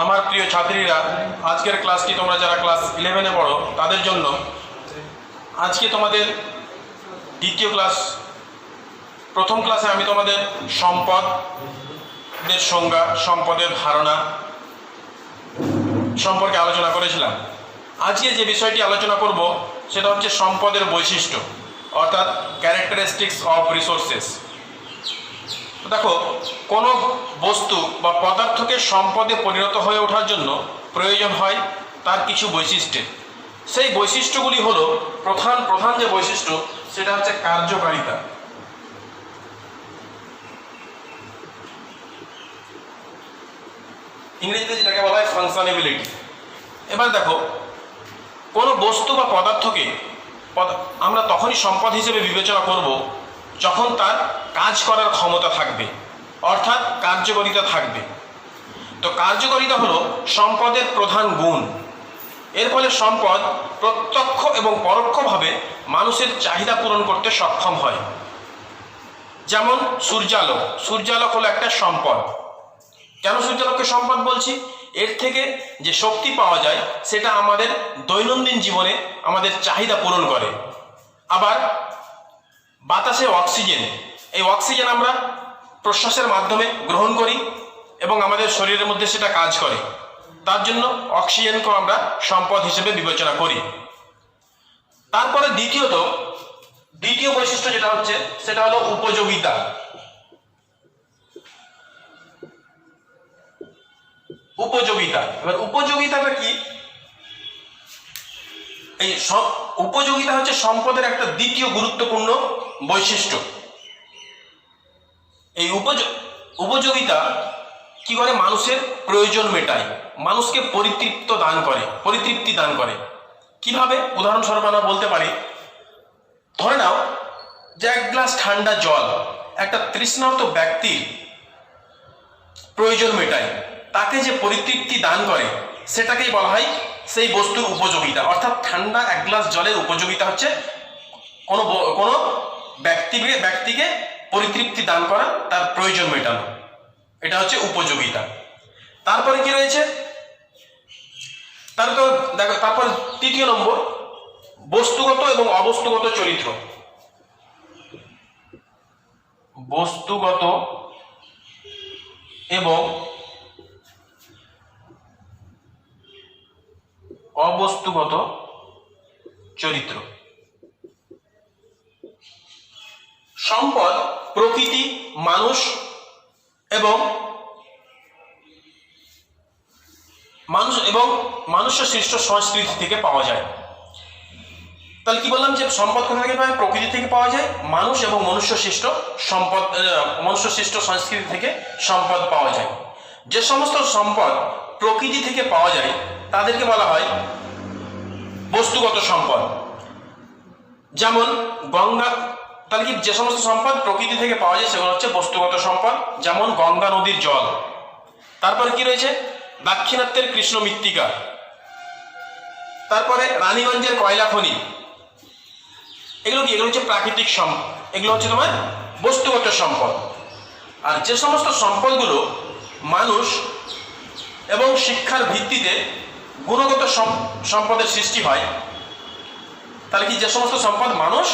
আমার প্রিয় ছাত্রীরা, আজকের ক্লাসটি তোমরা যারা ক্লাস 11-এ পড়ো তাদের জন্য আজকে তোমাদের দ্বিতীয় ক্লাস। প্রথম ক্লাসে আমি তোমাদের সম্পদের সংজ্ঞা, সম্পদের ধারণা সম্পর্কে আলোচনা করেছিলাম। আজকে যে বিষয়টি আলোচনা করব সেটা হচ্ছে সম্পদের বৈশিষ্ট্য, অর্থাৎ ক্যারেক্টারিস্টিক্স অফ রিসোর্সেস। দেখো, কোনো বস্তু বা পদার্থকে সম্পদে পরিণত হয়ে ওঠার জন্য প্রয়োজন হয় তার কিছু বৈশিষ্ট্যের। সেই বৈশিষ্ট্যগুলি হলো প্রধান যে বৈশিষ্ট্য সেটা হচ্ছে কার্যকারিতা। ইংরেজিতে যেটাকে বলা হয় ফাংশনেবিলিটি। এবার দেখো, কোনো বস্তু বা পদার্থকে আমরা তখনই সম্পদ হিসেবে বিবেচনা করব যখন তার কাজ করার ক্ষমতা থাকবে, অর্থাৎ কার্যকারিতা থাকবে। তো কার্যকারিতা হলো সম্পদের প্রধান গুণ। এর ফলে সম্পদ প্রত্যক্ষ এবং পরোক্ষভাবে মানুষের চাহিদা পূরণ করতে সক্ষম হয়। যেমন সূর্যালোক হলো একটা সম্পদ। কেন সূর্যালোককে সম্পদ বলছি? এর থেকে যে শক্তি পাওয়া যায় সেটা আমাদের দৈনন্দিন জীবনে আমাদের চাহিদা পূরণ করে। আবার বাতাসে অক্সিজেন, এই অক্সিজেন আমরা প্রশ্বাসের মাধ্যমে গ্রহণ করি এবং আমাদের শরীরের মধ্যে সেটা কাজ করে। তার জন্য অক্সিজেনকে আমরা সম্পদ হিসেবে বিবেচনা করি। তারপরে দ্বিতীয় বৈশিষ্ট্য যেটা হচ্ছে সেটা হলো উপযোগিতা। এবার উপযোগিতাটা কি? এই উপযোগিতা হচ্ছে সম্পদের একটা দ্বিতীয় গুরুত্বপূর্ণ বৈশিষ্ট্য। এই উপযোগিতা কি করে? মানুষের প্রয়োজন মেটায়, মানুষকে পরিতৃপ্তি দান করে। কিভাবে? উদাহরণস্বরূপ আমরা বলতে পারি, ধরে নাও যে এক গ্লাস ঠান্ডা জল একটা তৃষ্ণার্ত ব্যক্তির প্রয়োজন মেটায়, তাকে যে পরিতৃপ্তি দান করে সেটাকেই বলা হয় সেই বস্তুর উপযোগিতা। অর্থাৎ ঠান্ডা এক গ্লাস জলের উপযোগিতা হচ্ছে কোনো ব্যক্তিকে পরিতৃপ্তি দান করা, তার প্রয়োজন মেটানো। এটা হচ্ছে উপযোগিতা। তারপরে কি রয়েছে? তারপর তৃতীয় নম্বর, বস্তুগত এবং অবস্তুগত চরিত্র। বস্তুগত এবং অবস্তুগত চরিত্র। সম্পদ প্রকৃতি, মানুষ এবং মানুষ সৃষ্ট সংস্কৃতি থেকে পাওয়া যায়। তাহলে কি বললাম যে সম্পদ কোথা থেকে পাওয়া? প্রকৃতি থেকে পাওয়া যায়। মানুষ এবং মনুষ্য সৃষ্ট সংস্কৃতি থেকে সম্পদ পাওয়া যায়। যে সমস্ত সম্পদ প্রকৃতি থেকে পাওয়া যায় তাদেরকে বলা হয় বস্তুগত সম্পদ। যেমন তাহলে কি যে সমস্ত সম্পদ প্রকৃতি থেকে পাওয়া যায় সেগুলো হচ্ছে বস্তুগত সম্পদ, যেমন গঙ্গা নদীর জল। তারপরে কি রয়েছে? দাক্ষিণাত্যের কৃষ্ণ মৃত্তিকা। তারপরে রানীগঞ্জের কয়লা খনি। এগুলো হচ্ছে প্রাকৃতিক সম্পদ, এগুলো হচ্ছে তোমার বস্তুগত সম্পদ। আর যে সমস্ত সম্পদগুলো মানুষ এবং শিক্ষার ভিত্তিতে গুণগত সম্পদের সৃষ্টি হয়, তাহলে কি যে সমস্ত সম্পদ মানুষ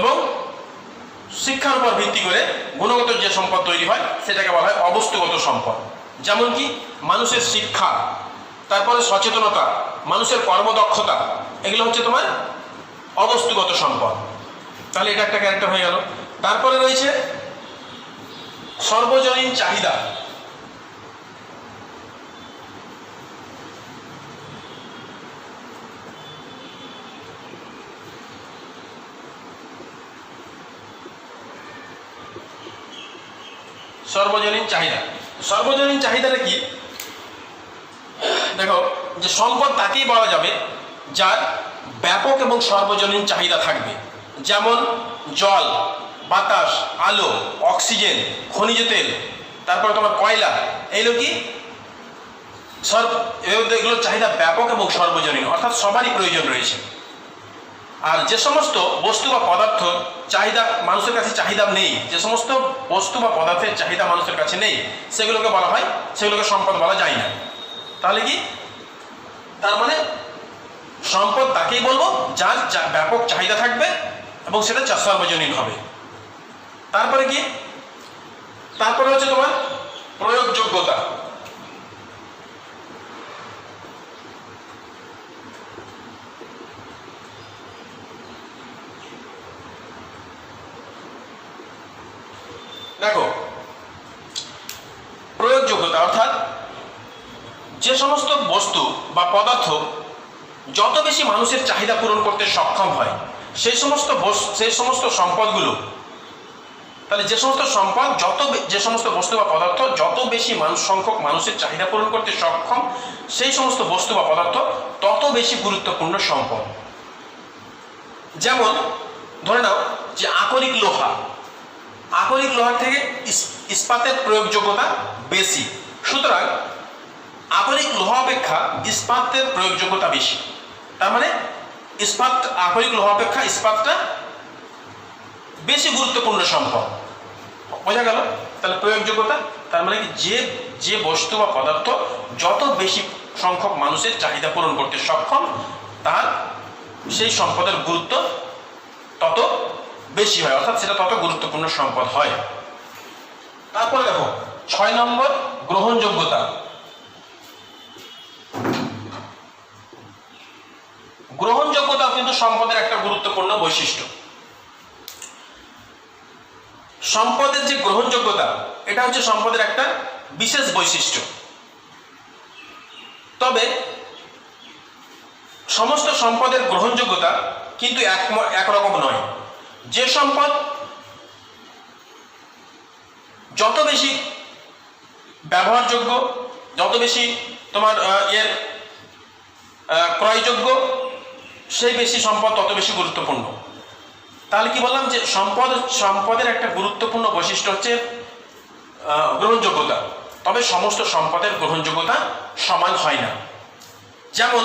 এবং শিক্ষার উপর ভিত্তি করে গুণগত যে সম্পদ তৈরি হয় সেটাকে বলা হয় অবস্তুগত সম্পদ। যেমন কি মানুষের শিক্ষা, তারপরে সচেতনতা, মানুষের কর্মদক্ষতা, এগুলো হচ্ছে তোমার অবস্তুগত সম্পদ। তাহলে এটা একটা ক্যারেক্টার হয়ে গেল। তারপরে রয়েছে সর্বজনীন চাহিদা। সর্বজনীন চাহিদাটা কি? দেখো, যে সম্পদ তাকেই বলা যাবে যার ব্যাপক এবং সর্বজনীন চাহিদা থাকবে। যেমন জল, বাতাস, আলো, অক্সিজেন, খনিজ তেল, তারপরে তোমার কয়লা, এগুলো কি এগুলোর চাহিদা ব্যাপক এবং সর্বজনীন, অর্থাৎ সবারই প্রয়োজন রয়েছে। আর যে সমস্ত বস্তু বা পদার্থ চাহিদা মানুষের কাছে চাহিদা নেই, যে সমস্ত বস্তু বা পদার্থের চাহিদা মানুষের কাছে নেই, সেগুলোকে বলা হয়, সেগুলোকে সম্পদ বলা যায় না। তাহলে কি, তার মানে সম্পদ তাকেই বলবো যার ব্যাপক চাহিদা থাকবে এবং সেটা সার্বজনীন হবে। তারপরে কি, তারপরে হচ্ছে তোমার প্রয়োগযোগ্যতা। দেখো, প্রয়োগযোগ্যতা অর্থাৎ যে সমস্ত বস্তু বা পদার্থ যত বেশি মানুষের চাহিদা পূরণ করতে সক্ষম হয়, সেই সমস্ত সম্পদগুলো, তাহলে যে সমস্ত সম্পদ যে সমস্ত বস্তু বা পদার্থ যত বেশি সংখ্যক মানুষের চাহিদা পূরণ করতে সক্ষম, সেই সমস্ত বস্তু বা পদার্থ তত বেশি গুরুত্বপূর্ণ সম্পদ। যেমন ধরে নাও যে আকরিক লোহার থেকে ইস্পাতের প্রয়োগযোগ্যতা বেশি, সুতরাং আকরিক লোহা অপেক্ষা ইস্পাতের প্রয়োগযোগ্যতা বেশি। তার মানে আকরিক লোহা অপেক্ষা ইস্পাতটা বেশি গুরুত্বপূর্ণ সম্পদ। বোঝা গেল? তাহলে প্রয়োগযোগ্যতা তার মানে কি, যে বস্তু বা পদার্থ যত বেশি সংখ্যক মানুষের চাহিদা পূরণ করতে সক্ষম, তার সেই সম্পদের গুরুত্ব তত বেশি হয়, অর্থাৎ সেটা তত গুরুত্বপূর্ণ সম্পদ হয়। তারপরে দেখো 6 নম্বর গ্রহণযোগ্যতা। গ্রহণযোগ্যতা কিন্তু সম্পদের একটা গুরুত্বপূর্ণ বৈশিষ্ট্য। সম্পদের যে গ্রহণযোগ্যতা, এটা হচ্ছে সম্পদের একটা বিশেষ বৈশিষ্ট্য। তবে সমস্ত সম্পদের গ্রহণযোগ্যতা কিন্তু একরকম নয়। যে সম্পদ যত বেশি ব্যবহারযোগ্য, যত বেশি তোমার ক্রয়যোগ্য, সেই বেশি সম্পদ তত বেশি গুরুত্বপূর্ণ। তাহলে কি বললাম, যে সম্পদের একটা গুরুত্বপূর্ণ বৈশিষ্ট্য হচ্ছে গ্রহণযোগ্যতা। তবে সমস্ত সম্পদের গ্রহণযোগ্যতা সমান হয় না। যেমন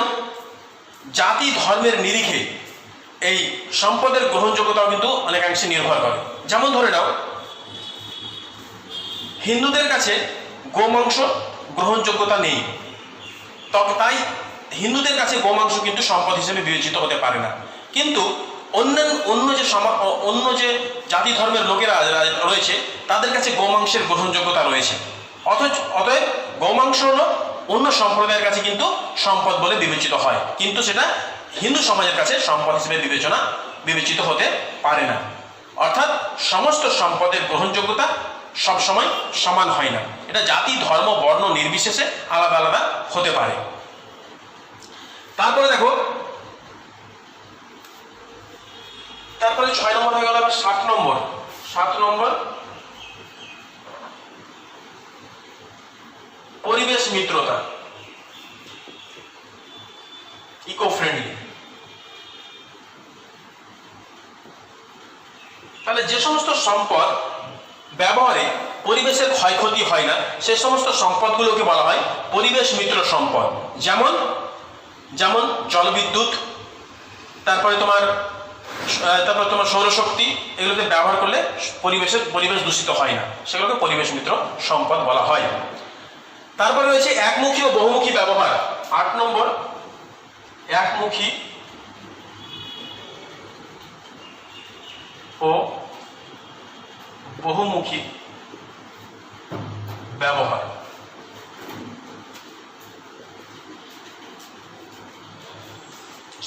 জাতি ধর্মের নিরিখে এই সম্পদের গ্রহণযোগ্যতাও কিন্তু অনেকাংশে নির্ভর করে। যেমন ধরে নাও, হিন্দুদের কাছে গোমাংস গ্রহণযোগ্যতা নেই, তাই হিন্দুদের কাছে গোমাংস কিন্তু সম্পদ হিসেবে বিবেচিত হতে পারে না। কিন্তু অন্য যে জাতি ধর্মের লোকেরা রয়েছে, তাদের কাছে গোমাংসের গ্রহণযোগ্যতা রয়েছে। অতএব গোমাংস হলো অন্য সম্প্রদায়ের কাছে কিন্তু সম্পদ বলে বিবেচিত হয়, কিন্তু সেটা হিন্দু সমাজের কাছে সম্পদ হিসেবে বিবেচিত হতে পারে না। অর্থাৎ সমস্ত সম্পদের গ্রহণযোগ্যতা সবসময় সমান হয় না, এটা জাতি ধর্ম বর্ণ নির্বিশেষে আলাদা আলাদা হতে পারে। তারপরে দেখো, তারপরে 6 নম্বর হয়ে গেল। এবার 7 নম্বর পরিবেশ মিত্রতা, ইকো ফ্রেন্ডলি। তাহলে যে সমস্ত সম্পদ ব্যবহারে পরিবেশের ক্ষয়ক্ষতি হয় না, সে সমস্ত সম্পদগুলোকে বলা হয় পরিবেশ মিত্র সম্পদ। যেমন জলবিদ্যুৎ, তারপরে তোমার সৌরশক্তি, এগুলোতে ব্যবহার করলে পরিবেশ দূষিত হয় না, সেগুলোকে পরিবেশ মিত্র সম্পদ বলা হয়। তারপরে রয়েছে একমুখী ও বহুমুখী ব্যবহার। 8 নম্বর একমুখী ও বহুমুখী ব্যবহার।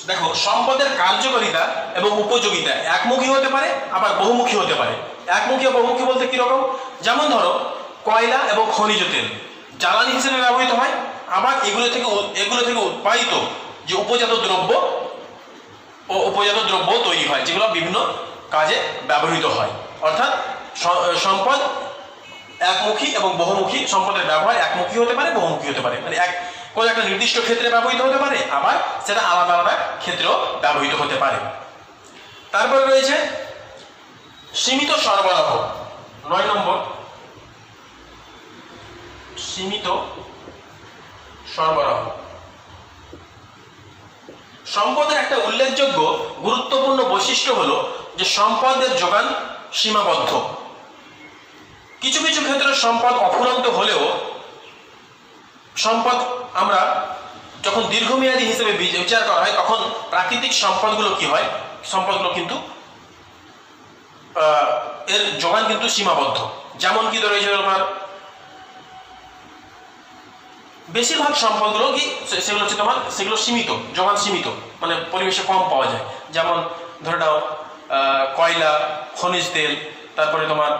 দেখো, সম্পদের কার্যকারিতা এবং উপযোগিতা একমুখী হতে পারে, আবার বহুমুখী হতে পারে। একমুখী ও বহুমুখী বলতে কিরকম, যেমন ধরো কয়লা এবং খনিজ তেল জ্বালানি হিসেবে ব্যবহৃত হয়, আবার এগুলো থেকে উৎপাদিত যে উপজাত দ্রব্য তৈরি হয়, যেগুলো বিভিন্ন কাজে ব্যবহৃত হয়। অর্থাৎ সম্পদ একমুখী এবং বহুমুখী, সম্পদের ব্যবহার একমুখী হতে পারে, বহুমুখী হতে পারে। মানে কোনো একটা নির্দিষ্ট ক্ষেত্রে ব্যবহৃত হতে পারে, আবার সেটা আলাদা আলাদা ক্ষেত্রেও ব্যবহৃত হতে পারে। তারপরে রয়েছে সীমিত সরবরাহ। 9 নম্বর সীমিত সরবরাহ। সম্পদের একটা উল্লেখযোগ্য গুরুত্বপূর্ণ বৈশিষ্ট্য হলো যে সম্পদের যোগান সীমাবদ্ধ। কিছু কিছু ক্ষেত্রে সম্পদ অফুরন্ত হলেও সম্পদ আমরা যখন দীর্ঘমেয়াদী হিসেবে বিচার করা হয় তখন প্রাকৃতিক সম্পদগুলো কি হয়, সম্পদগুলো কিন্তু এর যোগান কিন্তু সীমাবদ্ধ। যেমন কি ধরো তোমার বেশিরভাগ সম্পদগুলো কি সেগুলো হচ্ছে তোমার সেগুলো সীমিত, যোগান সীমিত, মানে পরিবেশে কম পাওয়া যায়। যেমন ধরে নাও কয়লা, খনিজ তেল, তারপরে তোমার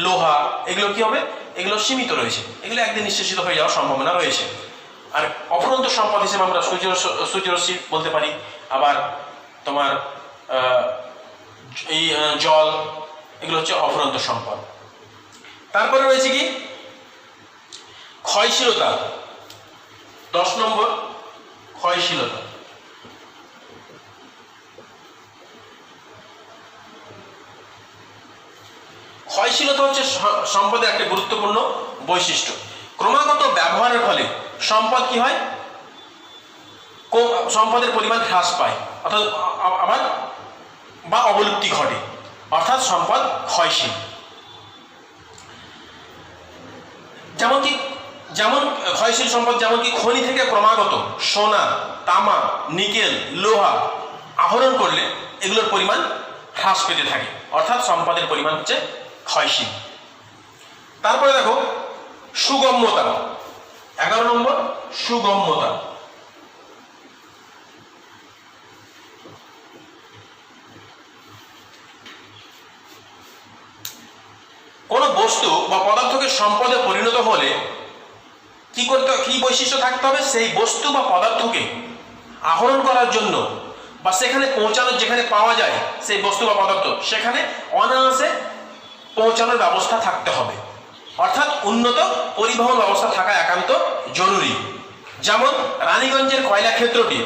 লোহা, এগুলো কি হবে, এগুলো সীমিত রয়েছে, এগুলো একদিন নিঃশেষিত হয়ে যাওয়ার সম্ভাবনা রয়েছে। আর অফুরন্ত সম্পদ হিসেবে আমরা সূর্যরশ্মি বলতে পারি, আবার তোমার এই জল, এগুলো হচ্ছে অফুরন্ত সম্পদ। তারপরে রয়েছে কি ক্ষয়শীলতা, 10 নম্বর ক্ষয়শীলতা। ক্ষয়শীলতা হচ্ছে সম্পদের একটা গুরুত্বপূর্ণ বৈশিষ্ট্য। ক্রমাগত ব্যবহারের ফলে সম্পদ কি হয়, সম্পদের পরিমাণ হ্রাস পায়, অর্থাৎ আবার বা অবলুপ্তি ঘটে, অর্থাৎ সম্পদ ক্ষয়শীল। যেমন ক্ষয়শীল সম্পদ যেমন কি খনি থেকে ক্রমাগত সোনা, তামা, নিকেল, লোহা আহরণ করলে এগুলোর পরিমাণ হ্রাস পেতে থাকে, অর্থাৎ সম্পদের পরিমাণ হচ্ছে ক্ষয়শীল। তারপরে দেখো সুগম্যতা, 11 নম্বর সুগম্যতা। কোন বস্তু বা পদার্থকে সম্পদে পরিণত হলে কি বৈশিষ্ট্য থাকতে হবে, সেই বস্তু বা পদার্থকে আহরণ করার জন্য বা সেখানে পৌঁছানোর, যেখানে পাওয়া যায় সেই বস্তু বা পদার্থ, সেখানে অনায়াসে পৌঁছানোর ব্যবস্থা থাকতে হবে, অর্থাৎ উন্নত পরিবহন ব্যবস্থা থাকা একান্ত জরুরি। যেমন রানীগঞ্জের কয়লা ক্ষেত্রটি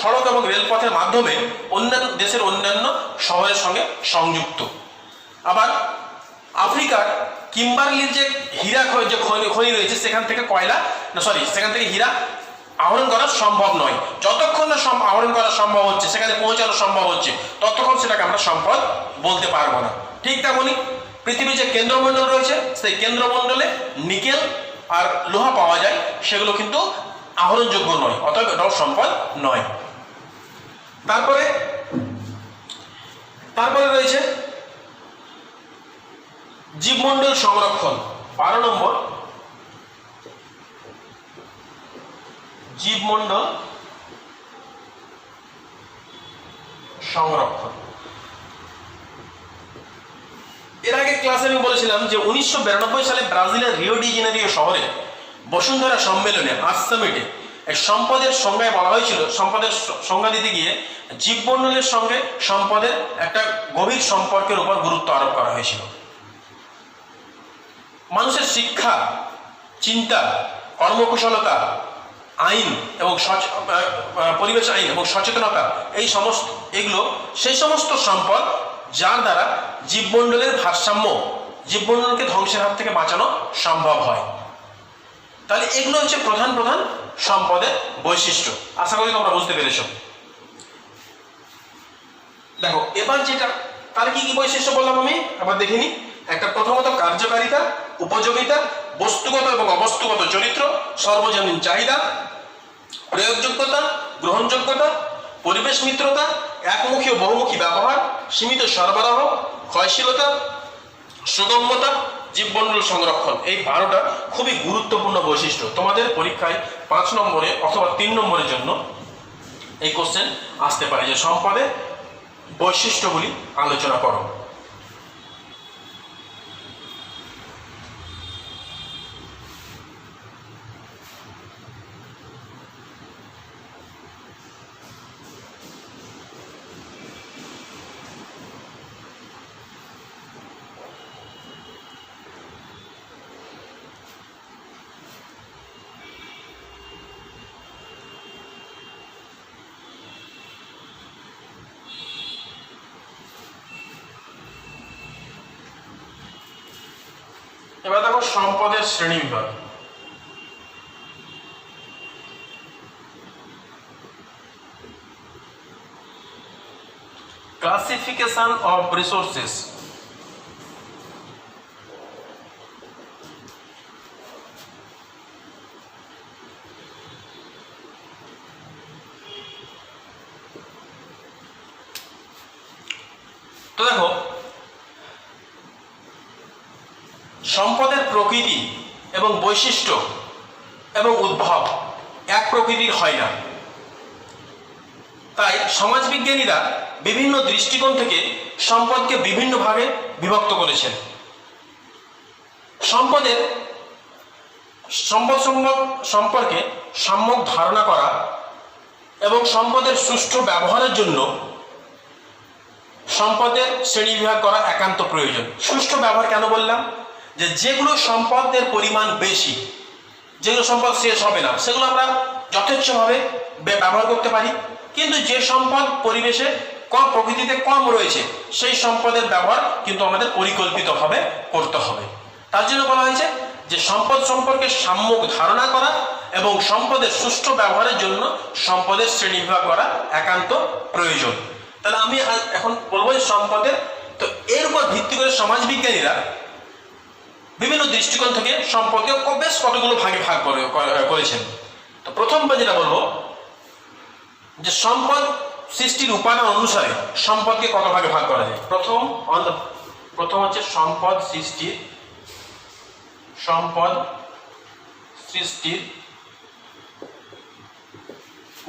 সড়ক এবং রেলপথের মাধ্যমে অন্যান্য দেশের অন্যান্য শহরের সঙ্গে সংযুক্ত। আবার আফ্রিকার কিম্বারলির যে হীরা যে খনি রয়েছে, সেখান থেকে হীরা আহরণ করা সম্ভব নয়। যতক্ষণ না আহরণ করা সম্ভব হচ্ছে, সেখানে পৌঁছানো সম্ভব হচ্ছে, ততক্ষণ সেটাকে আমরা সম্পদ বলতে পারবো না। ঠিক তেমনই পৃথিবীর যে কেন্দ্রমণ্ডল রয়েছে, সেই কেন্দ্রমণ্ডলে নিকেল আর লোহা পাওয়া যায়, সেগুলো কিন্তু আহরণযোগ্য নয়, অতএব এটাও সম্পদ নয়। তারপরে রয়েছে জীবমণ্ডল সংরক্ষণ, 12 নম্বর জীবমণ্ডল সংরক্ষণ। এর আগে ক্লাসে আমি বলেছিলাম যে 1992 সালে ব্রাজিলের রিও ডি জেনেরিও শহরে বসুন্ধরা সম্মেলনে সামিটে সম্পদের সংজ্ঞায় বলা হয়েছিল, সম্পদের সংজ্ঞা দিতে গিয়ে জীবমণ্ডলের সঙ্গে সম্পদের একটা গভীর সম্পর্কের উপর গুরুত্ব আরোপ করা হয়েছিল। মানুষের শিক্ষা, চিন্তা, কর্মকুশলতা, আইন এবং পরিবেশ আইন এবং সচেতনতা, এগুলো সেই সমস্ত সম্পদ যার দ্বারা জীবমণ্ডলের ভারসাম্য, জীবমণ্ডলকে ধ্বংসের হাত থেকে বাঁচানো সম্ভব হয়। তাহলে এগুলো হচ্ছে প্রধান প্রধান সম্পদের বৈশিষ্ট্য। আশা করি তোমরা বুঝতে পেরেছ। দেখো এবার তার কি কি বৈশিষ্ট্য বললাম আমি আবার দেখিনি। একটা প্রথমত কার্যকারিতা, উপযোগিতা, বস্তুগত এবং অবস্তুগত চরিত্র, সর্বজনীন চাহিদা, প্রয়োগযোগ্যতা, গ্রহণযোগ্যতা, পরিবেশ মিত্রতা, একমুখী ও বহুমুখী ব্যবহার, সীমিত সরবরাহ, ক্ষয়শীলতা, সুগম্যতা, জীবমণ্ডল সংরক্ষণ। এই 12টা খুবই গুরুত্বপূর্ণ বৈশিষ্ট্য। তোমাদের পরীক্ষায় 5 নম্বরে অথবা 3 নম্বরের জন্য এই কোশ্চেন আসতে পারে যে সম্পদের বৈশিষ্ট্যগুলি আলোচনা করো। এবার দেখো সম্পদের শ্রেণীবিভাগ। Classification of resources. তো দেখো, সম্পদের প্রকৃতি এবং বৈশিষ্ট্য এবং উদ্ভব এক প্রকৃতির হয় না। তাই সমাজবিজ্ঞানীরা বিভিন্ন দৃষ্টিকোণ থেকে সম্পদকে বিভিন্ন ভাগে বিভক্ত করেছেন। সম্পদ সম্পর্কে সম্যক ধারণা করা এবং সম্পদের সুষ্ঠু ব্যবহারের জন্য সম্পদের শ্রেণীবিভাগ করা একান্ত প্রয়োজন। সুষ্ঠু ব্যবহার কেন বললাম? যে যেগুলো সম্পদের পরিমাণ বেশি, যেগুলো সম্পদ শেষ হবে না, সেগুলো আমরা যথেচ্ছভাবে ব্যবহার করতে পারি। কিন্তু যে সম্পদ পরিবেশে কম, প্রকৃতিতে কম রয়েছে, সেই সম্পদের ব্যবহার কিন্তু আমাদের পরিকল্পিতভাবে করতে হবে। তার জন্য বলা হয়েছে যে সম্পদ সম্পর্কে সম্যক ধারণা করা এবং সম্পদের সুষ্ঠু ব্যবহারের জন্য সম্পদের শ্রেণীবিভাগ করা একান্ত প্রয়োজন। তাহলে আমি এখন বলবো যে সম্পদের, তো এর উপর ভিত্তি করে সমাজবিজ্ঞানীরা বিভিন্ন দৃষ্টিকোণ থেকে সম্পদকে বেশ কতগুলো ভাগে ভাগ করেছেন। তো প্রথম যেটা বলবো যে সম্পদ সৃষ্টির উপাদান অনুসারে সম্পদকে কত ভাগে ভাগ করা যায়। প্রথম হচ্ছে সম্পদ সৃষ্টির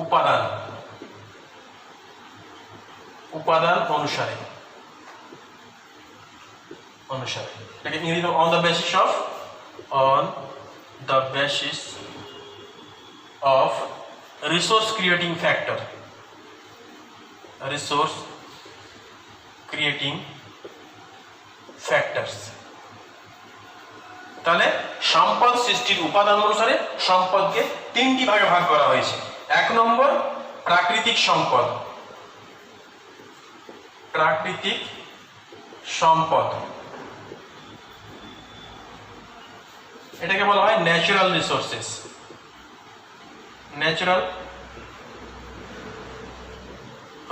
উপাদান অনুসারে এটাকে ইংরেজিতে on the basis of resource creating factors. তাহলে সম্পদ সৃষ্টির উপাদান অনুসারে সম্পদকে তিনটি ভাগে ভাগ করা হয়েছে। 1 নম্বর প্রাকৃতিক সম্পদ, এটাকে বলা হয় ন্যাচারাল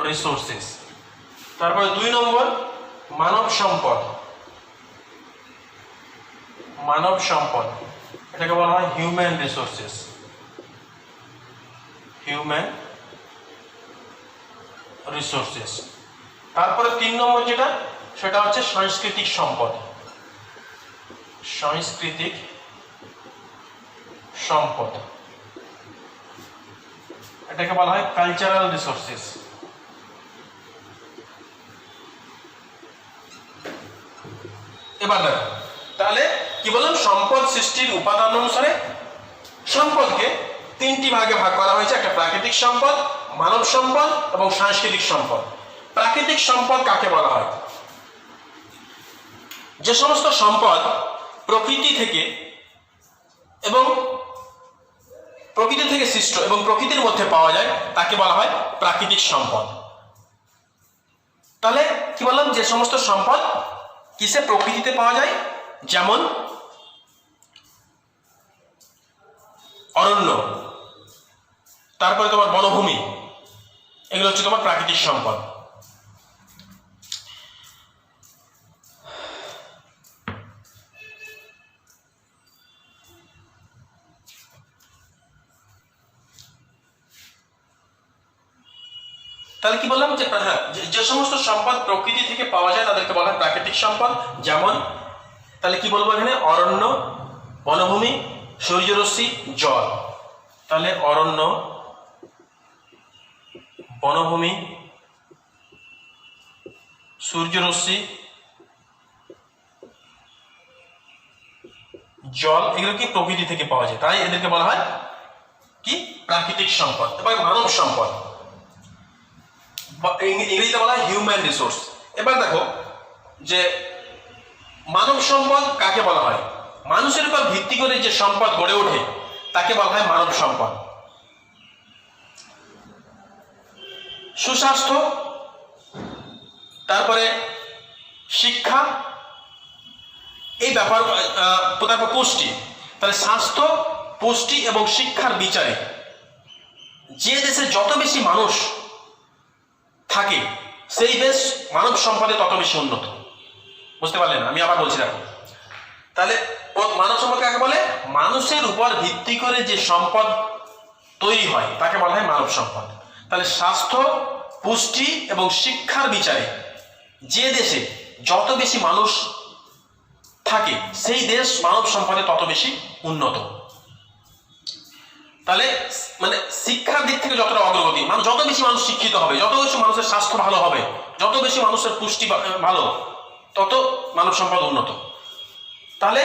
রিসোর্সেস। তারপরে 2 নম্বর মানব সম্পদ, এটাকে বলা হয় হিউম্যান রিসোর্সেস। তারপরে 3 নম্বর যেটা, সেটা হচ্ছে সাংস্কৃতিক সম্পদ, এটাকে বলা হয় কালচারাল রিসোর্সেস। এবার দেখো, তাহলে কি বললাম, সম্পদ সৃষ্টির উপাদান অনুসারে সম্পদকে তিনটি ভাগে ভাগ করা হয়েছে। একটা প্রাকৃতিক সম্পদ, মানব সম্পদ এবং সাংস্কৃতিক সম্পদ। প্রাকৃতিক সম্পদ কাকে বলা হয়? যে সমস্ত সম্পদ প্রকৃতি থেকে সৃষ্ট এবং প্রকৃতির মধ্যে পাওয়া যায় তাকে বলা হয় প্রাকৃতিক সম্পদ। তাহলে কি বললাম, যে সমস্ত সম্পদ কিসে প্রকৃতিতে পাওয়া যায়, যেমন অরণ্য, তারপরে তোমার বনভূমি, এগুলো হচ্ছে তোমার প্রাকৃতিক সম্পদ। তাহলে কি বললাম যে হ্যাঁ, যে সমস্ত সম্পদ প্রকৃতি থেকে পাওয়া যায় তাদেরকে বলা হয় প্রাকৃতিক সম্পদ। যেমন, তাহলে কি বলবো এখানে, অরণ্য, বনভূমি, সূর্যরশ্মি, জল। তাহলে অরণ্য, বনভূমি, সূর্যরশ্মি, জল, এগুলো কি প্রকৃতি থেকে পাওয়া যায়, তাই এদেরকে বলা হয় কি প্রাকৃতিক সম্পদ। এবার মানব সম্পদ, ইংরেজিতে বলা হয় হিউম্যান রিসোর্স। এবার দেখো যে মানব সম্পদ কাকে বলা হয়? মানুষের উপর ভিত্তি করে যে সম্পদ গড়ে ওঠে তাকে বলা হয় মানব সম্পদ। সুস্বাস্থ্য, তারপরে শিক্ষা, এই ব্যাপার, তারপর পুষ্টি। তাহলে স্বাস্থ্য, পুষ্টি এবং শিক্ষার বিচারে যে দেশে যত বেশি মানুষ থাকে সেই দেশ মানব সম্পদে তত বেশি উন্নত। বুঝতে পারলেন? আমি আবার বলছি দেখো, তাহলে মানব সম্পদ কাকে বলে? মানুষের উপর ভিত্তি করে যে সম্পদ তৈরি হয় তাকে বলা হয় মানব সম্পদ। তাহলে স্বাস্থ্য, পুষ্টি এবং শিক্ষার বিচারে যে দেশে যত বেশি মানুষ থাকে সেই দেশ মানব সম্পদে তত বেশি উন্নত। তাহলে মানে শিক্ষার দিক থেকে যতটা অগ্রগতি, মানে যত বেশি মানুষ শিক্ষিত হবে, যত বেশি মানুষের স্বাস্থ্য ভালো হবে, যত বেশি মানুষের পুষ্টি ভালো, তত মানব সম্পদ উন্নত। তাহলে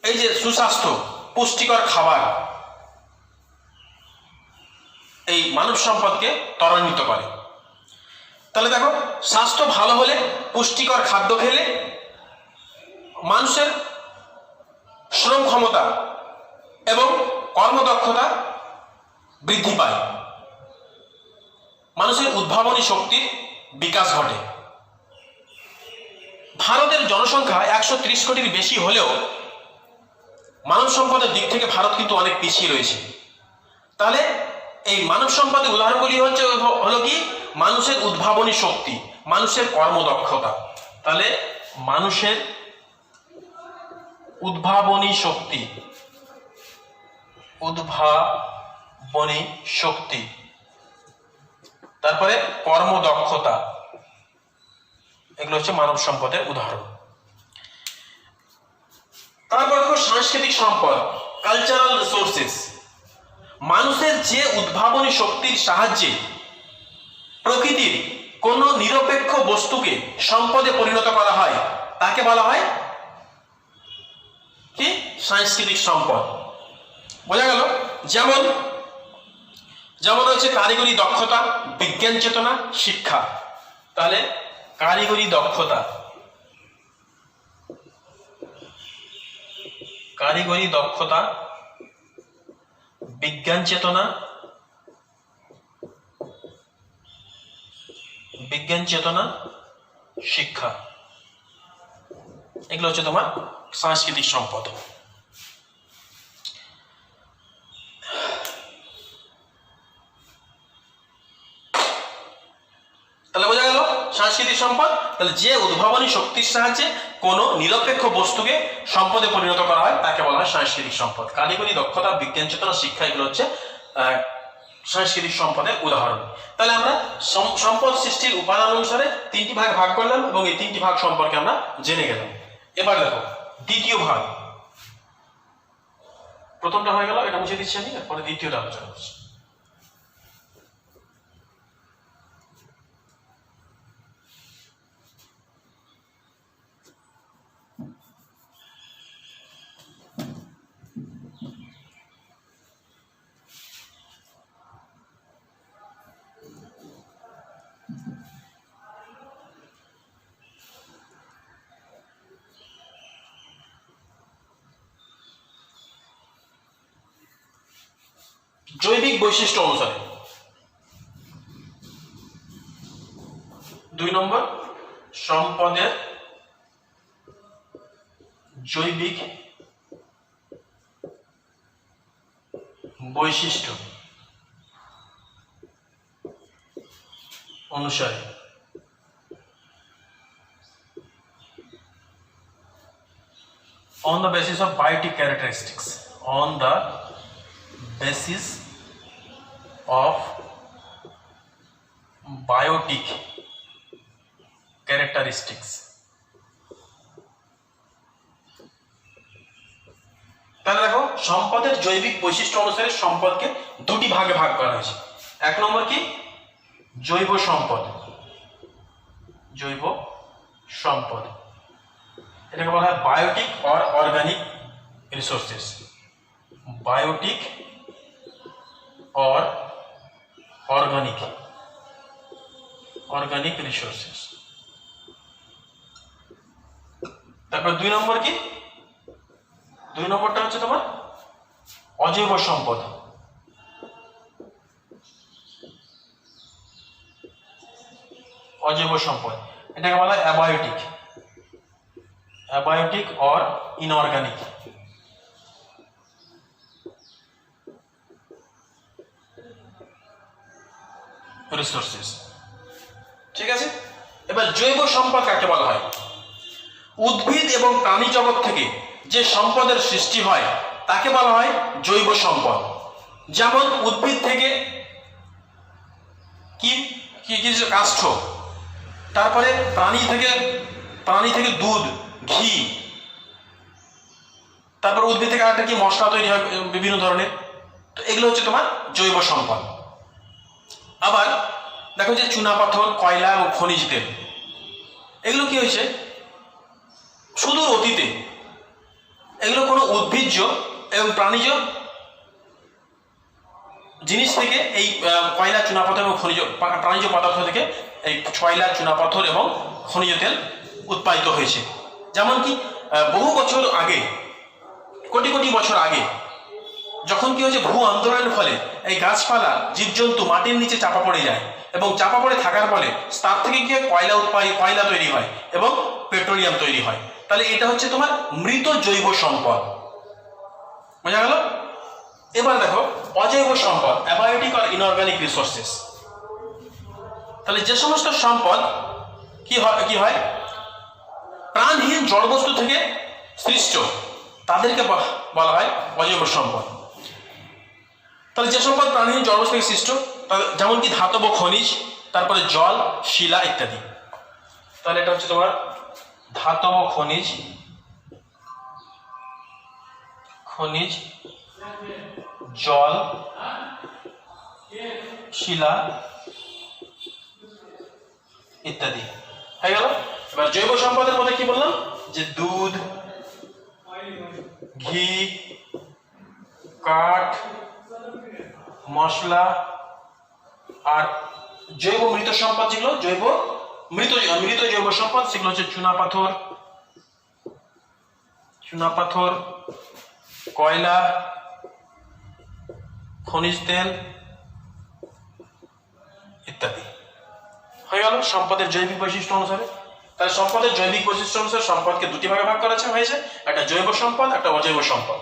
এই যে সুস্বাস্থ্য, পুষ্টিকর খাবার এই মানব সম্পদকে ত্বরান্বিত করে। তাহলে দেখো, স্বাস্থ্য ভালো হলে, পুষ্টিকর খাদ্য খেলে মানুষের শ্রম ক্ষমতা এবং কর্মদক্ষতা বৃদ্ধি পায়, মানুষের উদ্ভাবনী শক্তির বিকাশ ঘটে। ভারতের জনসংখ্যা 130 কোটির বেশি হলেও মানব সম্পদের দিক থেকে ভারত কিন্তু অনেক পিছিয়ে রয়েছে। তাহলে এই মানব সম্পদের উদাহরণগুলি হলো কি? মানুষের উদ্ভাবনী শক্তি, মানুষের কর্মদক্ষতা। তাহলে মানুষের উদ্ভাবনী শক্তি, উদ্ভাবনী শক্তি, তারপরে কর্মদক্ষতা, এগুলো হচ্ছে মানব সম্পদের উদাহরণ। তারপর দেখো সাংস্কৃতিক সম্পদ, কালচারাল রিসোর্সেস। মানুষের যে উদ্ভাবনী শক্তির সাহায্যে প্রকৃতির কোন নিরপেক্ষ বস্তুকে সম্পদে পরিণত করা হয় তাকে বলা হয় কি? সাংস্কৃতিক সম্পদ। বোঝা গেল? যেমন হচ্ছে কারিগরি দক্ষতা, বিজ্ঞান চেতনা, শিক্ষা। তাহলে কারিগরি দক্ষতা, বিজ্ঞান চেতনা, শিক্ষা, এগুলো হচ্ছে তোমার সাংস্কৃতিক সম্পদ। তাহলে বোঝা গেল সাংস্কৃতিক সম্পদ। তাহলে যে উদ্ভাবনী শক্তির সাহায্যে কোনো নিরপেক্ষ বস্তুকে সম্পদে পরিণত করা হয় তাকে বলা হয় সাংস্কৃতিক সম্পদ। কারিগরি দক্ষতা, বিজ্ঞান চেতনা, শিক্ষা, এগুলো হচ্ছে সাংস্কৃতিক সম্পদের উদাহরণ। তাহলে আমরা সম্পদ সৃষ্টির উপাদান অনুসারে 3টি ভাগ ভাগ করলাম এবং এই 3টি ভাগ সম্পর্কে আমরা জেনে গেলাম। এবার দেখো দ্বিতীয় ভাগ। প্রথমটা হয়ে গেল, এটা মুছে দিচ্ছি আমি, এরপরে দ্বিতীয়টা আলোচনা করছি। জৈবিক বৈশিষ্ট্য অনুসারে 2 নম্বর, সম্পদের জৈবিক বৈশিষ্ট্য অনুসারে on the basis of biotic characteristics, on the basis of biotic characteristics। তাহলে দেখো সম্পদের জৈবিক বৈশিষ্ট্য অনুসারে সম্পদকে 2টি ভাগে ভাগ করা হয়েছে। 1 নম্বর কি? জৈব সম্পদ, এটাকে বলা হয় biotic or organic resources, biotic or organic resources. তারপর 2 নম্বর কি? 2 নম্বরটা হচ্ছে তোমার অজৈব সম্পদ, এটাকে বলা হয় অ্যাবায়োটিক অর ইনঅর্গানিক। রিসোর্সেস। ঠিক আছে, এবার জৈব সম্পদ কাকে বলা হয়? উদ্ভিদ এবং প্রাণী জগৎ থেকে যে সম্পদের সৃষ্টি হয় তাকে বলা হয় জৈব সম্পদ। যেমন উদ্ভিদ থেকে কি কি কাষ্ঠ, তারপরে প্রাণী থেকে দুধ, ঘি, তারপর উদ্ভিদ থেকে আরেকটা কি মশলা তৈরি হয় বিভিন্ন ধরনের। তো এগুলো হচ্ছে তোমার জৈব সম্পদ। আবার দেখো যে চুনাপাথর, কয়লা এবং খনিজ তেল, এগুলো কি হয়েছে সুদূর অতীতে, এগুলো কোনো উদ্ভিজ্জ এবং প্রাণীজ জিনিস থেকে এই কয়লা, চুনাপাথর এবং প্রাণীজ পদার্থ থেকে এই কয়লা, চুনাপাথর এবং খনিজ তেল উৎপাদিত হয়েছে। যেমন কি বহু বছর আগে, কোটি কোটি বছর আগে যখন কি হয়েছে ভূ আন্দোলনের ফলে এই গাছপালা, জীবজন্তু মাটির নিচে চাপা পড়ে যায় এবং চাপা পড়ে থাকার ফলে তার থেকে কি কয়লা তৈরি হয় এবং পেট্রোলিয়াম তৈরি হয়। তাহলে এটা হচ্ছে তোমার মৃত জৈব সম্পদ। বোঝা গেল? এবার দেখো অজৈব সম্পদ, অ্যাবায়োটিক আর ইনঅর্গানিক রিসোর্সেস। তাহলে যে সমস্ত সম্পদ কি হয় প্রাণহীন জড়বস্তু থেকে সৃষ্ট, তাদেরকে বলা হয় অজৈব সম্পদ। তাহলে যে সম্পদ প্রাণহীন জড়বস্তু থেকে সৃষ্ট, যেমন কি ধাতব খনিজ, তারপরে জল, শিলা ইত্যাদি। তাহলে এটা হচ্ছে তোমার ধাতব খনিজ, জল, শিলা ইত্যাদি হয়ে গেল। এবার জৈব সম্পদের মধ্যে কি বললাম যে দুধ, ঘি, কাঠ, মশলা, আর জৈব মৃত সম্পদ যেগুলো মৃত জৈব সম্পদ সেগুলো হচ্ছে চুনাপাথর, কয়লা, খনিজ তেল ইত্যাদি হয়ে গেল সম্পদের জৈবিক বৈশিষ্ট্য অনুসারে। তাহলে সম্পদের জৈবিক বৈশিষ্ট্য অনুসারে সম্পদকে দুটি ভাগে ভাগ করা হয়েছে, একটা জৈব সম্পদ, একটা অজৈব সম্পদ।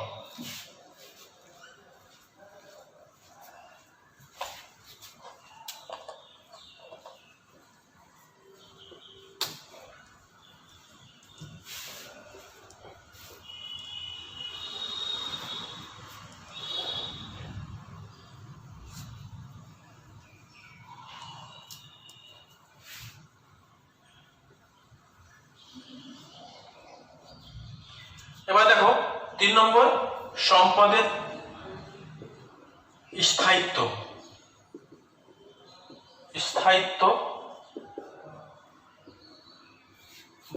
এবার দেখো 3 নম্বর, সম্পদের স্থায়িত্ব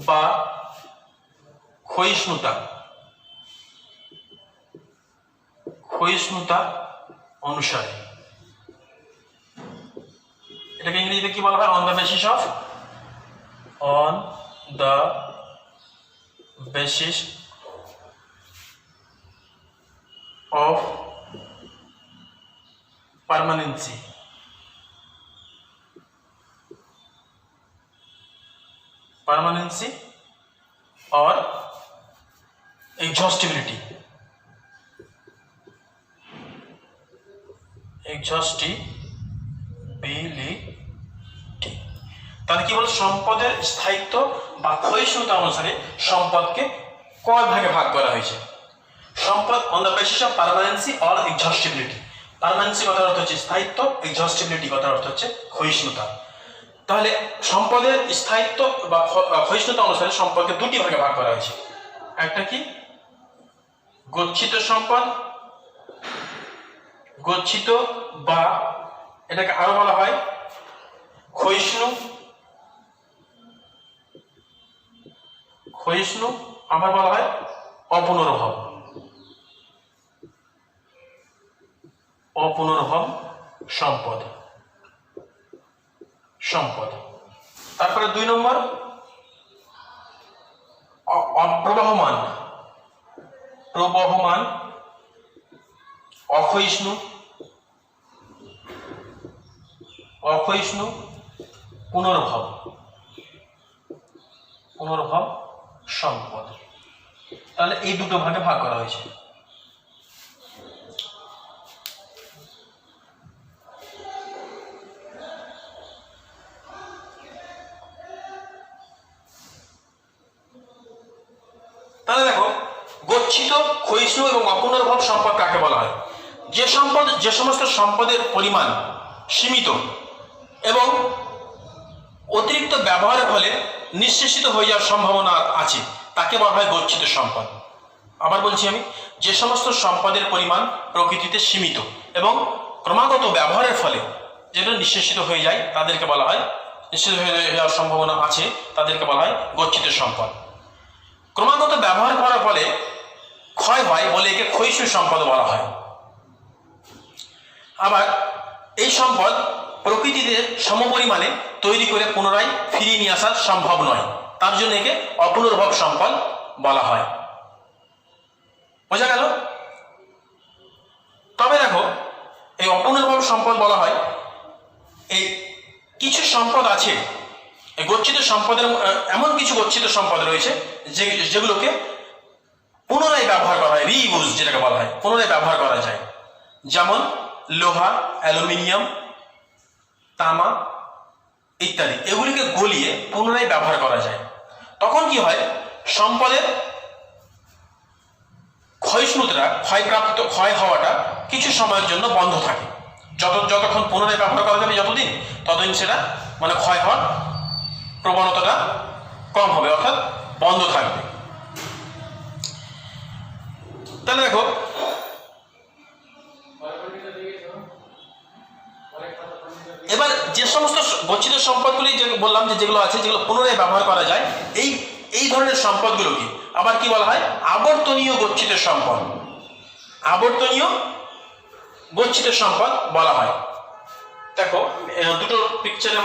বা ক্ষয়িষ্ণুতা অনুসারে। এটাকে ইংরেজিতে কি বলা হয়? On the basis of permanency or exhaustibility তাহলে কি বল সম্পদের স্থায়িত্ব বা ক্ষয়িষ্ণুতা অনুসারে সম্পদকে কয় ভাগে ভাগ করা হয়েছে। সম্পদ on the basis of permanence or exhaustibility. Permanence কথার অর্থ হচ্ছে স্থায়িত্ব, এক্সহস্টিবিলিটি কথার অর্থ হচ্ছে ক্ষয়িষ্ণুতা। তাহলে সম্পদের স্থায়িত্ব বা ক্ষয়িষ্ণুতা অনুসারে সম্পদকে দুটি ভাগে ভাগ করা হয়েছে। একটা কি গচ্ছিত সম্পদ, গচ্ছিত বা এটাকে আরো বলা হয় ক্ষয়িষ্ণু, আবার বলা হয় অপুনর্ভব সম্পদ। তারপরে 2 নম্বর প্রবহমান অক্ষয়িষ্ণু পুনর্ভব সম্পদ। তাহলে এই দুটো ভাগে ভাগ করা হয়েছে। তাহলে দেখো, গচ্ছিত, ক্ষয়িষ্ণু এবং অপুনর্ভব সম্পদ কাকে বলা হয়? যে সমস্ত সম্পদের পরিমাণ সীমিত এবং অতিরিক্ত ব্যবহারের ফলে নিঃশেষিত হয়ে যাওয়ার সম্ভাবনা আছে তাকে বলা হয় গচ্ছিত সম্পদ। আবার বলছি আমি, যে সমস্ত সম্পদের পরিমাণ প্রকৃতিতে সীমিত এবং ক্রমাগত ব্যবহারের ফলে যেটা নিঃশেষিত হয়ে যায় তাদেরকে বলা হয়, নিঃশেষ হয়ে যাওয়ার সম্ভাবনা আছে তাদেরকে বলা হয় গচ্ছিত সম্পদ। ক্রমাগত ব্যবহার করার ফলে ক্ষয় হয় বলে একে ক্ষয়িষ্ণু সম্পদ বলা হয়। আবার এই সম্পদ প্রকৃতিতে সমপরিমাণে তৈরি করে পুনরায় ফিরিয়ে নিয়ে আসা সম্ভব নয়, তার জন্য একে অপুনর্ভব সম্পদ বলা হয়। বোঝা গেল? তবে দেখো, এই অপুনর্ভব সম্পদ বলা হয়, এই কিছু সম্পদ আছে, এই গচ্ছিত সম্পদের এমন কিছু গচ্ছিত সম্পদ রয়েছে যেগুলোকে পুনরায় ব্যবহার করা হয়, রিইউজ যেটাকে বলা হয়, পুনরায় ব্যবহার করা যায়। যেমন লোহা, অ্যালুমিনিয়াম, তামা ইত্যাদি, এগুলিকে গলিয়ে পুনরায় ব্যবহার করা যায়। তখন কি হয়, সম্পদের ক্ষয়িষ্ণুতা, ক্ষয় হওয়াটা কিছু সময়ের জন্য বন্ধ থাকে। যতক্ষণ পুনরায় ব্যবহার করা যাবে ততদিন সেটা মানে ক্ষয় হওয়ার প্রবণতাটা কম হবে, অর্থাৎ বন্ধ থাকবে। তাহলে দেখো, এবার যে সমস্ত গচ্ছিত সম্পদগুলি যে বললাম যেগুলো আছে, যেগুলো পুনরায় ব্যবহার করা যায়, এই ধরনের সম্পদগুলোকে আবার কি বলা হয়? আবর্তনীয় গচ্ছিত সম্পদ। আবর্তনীয় গচ্ছিত সম্পদ বলা হয়। দেখো, দুটো পিকচারে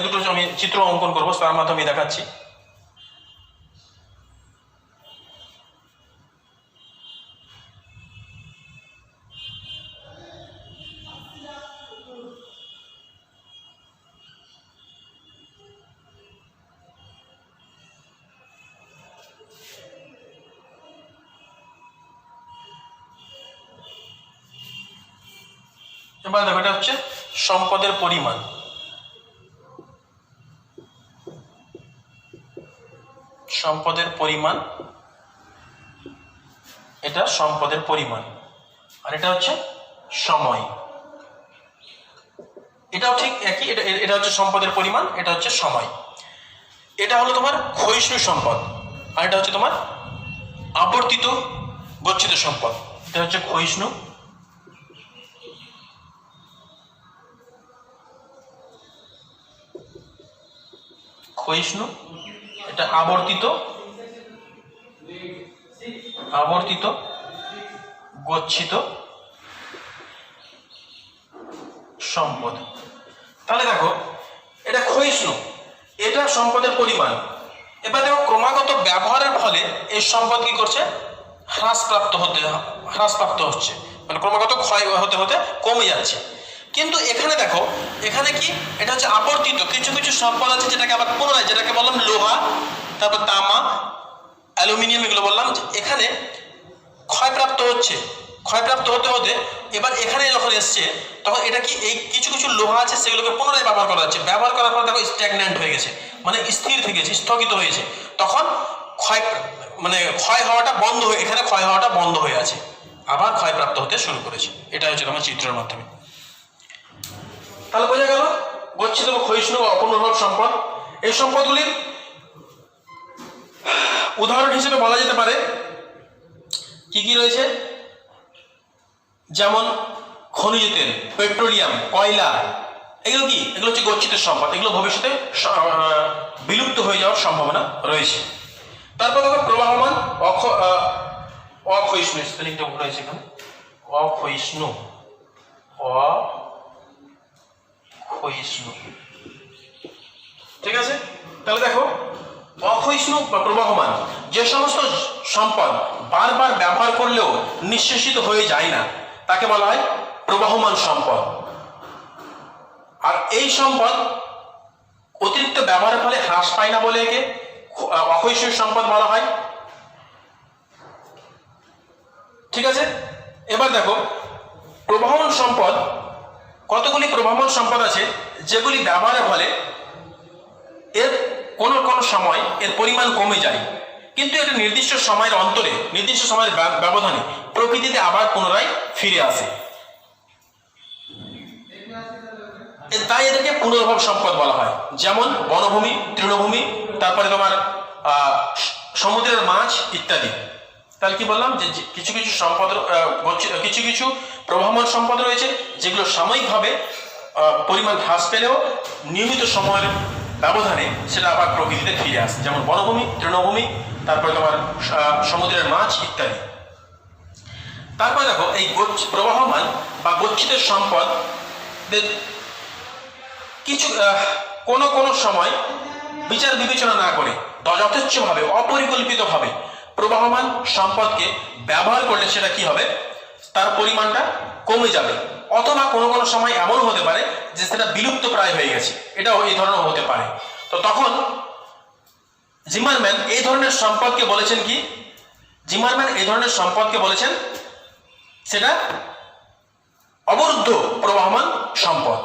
দুটো আমি চিত্র অঙ্কন করবো, তার মাধ্যমে দেখাচ্ছি। এবার দেখো, এটা হচ্ছে সম্পদের পরিমাণ। সম্পদের পরিমাণ, এটা সম্পদের পরিমাণ, আর এটা হচ্ছে সময়। এটাও ঠিক একই, এটা হচ্ছে সম্পদের পরিমাণ, এটা হচ্ছে সময়। এটা হলো তোমার ক্ষয়িষ্ণু সম্পদ, আর এটা হচ্ছে তোমার আবর্তিত গচ্ছিত সম্পদ। এটা হচ্ছে ক্ষয়িষ্ণু, এটা আবর্তিত গচ্ছিত সম্পদ। তাহলে দেখো, এটা ক্ষয়িষ্ণু, এটা সম্পদের পরিমাণ। এবার দেখো, ক্রমাগত ব্যবহারের ফলে এই সম্পদ কি করছে? হ্রাসপ্রাপ্ত হচ্ছে, মানে ক্রমাগত ক্ষয় হতে হতে কমে যাচ্ছে। কিন্তু এখানে দেখো, এখানে কি, এটা হচ্ছে আবর্তিত। কিছু কিছু সম্পদ আছে যেটাকে আবার পুনরায়, যেটাকে বললাম লোহা, তারপর তামা, অ্যালুমিনিয়াম, এগুলো বললাম যে এখানে ক্ষয়প্রাপ্ত হচ্ছে। ক্ষয়প্রাপ্ত হতে হতে এবার এখানে যখন এসছে, তখন এটা কি, এই কিছু কিছু লোহা আছে সেগুলোকে পুনরায় ব্যবহার করা হচ্ছে। ব্যবহার করার পর দেখো স্ট্যাগন্যান্ট হয়ে গেছে, মানে স্থির থেকেছে, স্থগিত হয়েছে। তখন ক্ষয় হওয়াটা বন্ধ হয়ে, এখানে ক্ষয় হওয়াটা বন্ধ হয়ে আছে, আবার ক্ষয়প্রাপ্ত হতে শুরু করেছে। এটা হচ্ছে তোমার চিত্রের মাধ্যমে। তাহলে বোঝা গেল গচ্ছিত, ক্ষয়িষ্ণু, অপুনর্ভব সম্পদ। এই সম্পদগুলির উদাহরণ হিসেবে বলা যেতে পারে কি কি রয়েছে, যেমন খনিজ তেল, পেট্রোলিয়াম, কয়লা, এগুলো কি, এগুলো হচ্ছে গচ্ছিত সম্পদ। এগুলো ভবিষ্যতে বিলুপ্ত হয়ে যাওয়ার সম্ভাবনা রয়েছে। তারপর দেখো, প্রবাহমান অক্ষয়িষ্ণু, স্পেলিংটা ভুল হয়েছে এখানে, অক্ষয়িষ্ণু, ঠিক আছে। তাহলে দেখো, অক্ষয়িষ্ণু বা প্রবাহমান, যে সমস্ত সম্পদ বারবার ব্যবহার করলেও নিঃশেষিত হয়ে যায় না তাকে বলা হয় প্রবাহমান সম্পদ। আর এই সম্পদ অতিরিক্ত ব্যবহারের ফলে হ্রাস পায় না বলে একে অক্ষয়িষ্ণু সম্পদ বলা হয়। ঠিক আছে। এবার দেখো, প্রবাহমান সম্পদ, কতগুলি প্রবাহমান সম্পদ আছে যেগুলি ব্যবহারের ফলে এর কোনো সময় এর পরিমাণ কমে যায়, কিন্তু একটা নির্দিষ্ট সময়ের অন্তরে, নির্দিষ্ট সময়ের ব্যবধানে প্রকৃতিতে আবার পুনরায় ফিরে আসে। তাই এদেরকে পুনর্ভব সম্পদ বলা হয়। যেমন বনভূমি, তৃণভূমি, তারপরে তোমার সমুদ্রের মাছ ইত্যাদি। তাহলে কি বললাম যে কিছু কিছু সম্পদ, কিছু কিছু প্রবাহমান সম্পদ রয়েছে যেগুলো সাময়িকভাবে পরিমাণ হ্রাস পেলেও নিয়মিত সময়ের ব্যবধানে সেটা আবার প্রকৃতিতে ফিরে আসে। যেমন বনভূমি, তৃণভূমি, তারপরে তোমার সমুদ্রের মাছ ইত্যাদি। তারপরে দেখো এই প্রবাহমান বা গচ্ছিত সম্পদ কিছু কোনো সময় বিচার বিবেচনা না করে যথেচ্ছভাবে, অপরিকল্পিতভাবে প্রবাহমান সম্পদকে ব্যবহার করলে সেটা কি হবে, তার পরিমাণটা কমে যাবে। অথবা কোনো সময় এমনও হতে পারে যে সেটা বিলুপ্ত প্রায় হয়ে গেছে, এটাও এই ধরনের হতে পারে। তো তখন জিমারম্যান এই ধরনের সম্পদকে বলেছেন কি, জিমারম্যান এই ধরনের সম্পদকে বলেছেন সেটা অবরুদ্ধ প্রবাহমান সম্পদ।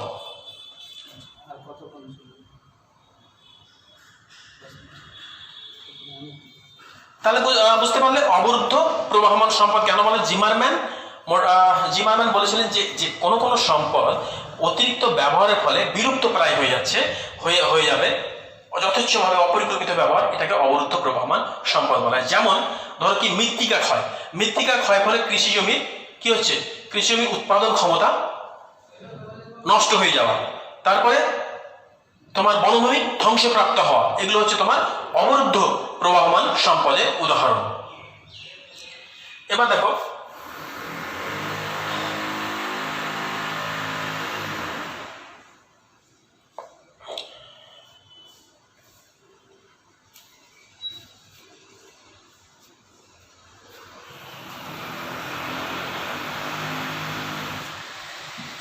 তাহলে বুঝতে পারলে অবরুদ্ধ প্রবাহমান সম্পদ কেন বলে। জিমারম্যান বলেছিলেন যে কোনো সম্পদ অতিরিক্ত ব্যবহারের ফলে বিলুপ্ত প্রায় হয়ে যাচ্ছে, হয়ে যাবে যথেচ্ছভাবে অপরিকল্পিত ব্যবহার, এটাকে অবরুদ্ধ প্রবাহমান সম্পদ বলা হয়। যেমন ধরো কি মৃত্তিকা ক্ষয় ফলে কৃষি জমির কি হচ্ছে, কৃষি জমির উৎপাদন ক্ষমতা নষ্ট হয়ে যাওয়া, তারপরে তোমার বনভূমি ধ্বংসপ্রাপ্ত হওয়া, এগুলো হচ্ছে তোমার অবরুদ্ধ প্রবাহমান সম্পদের উদাহরণ। এবার দেখো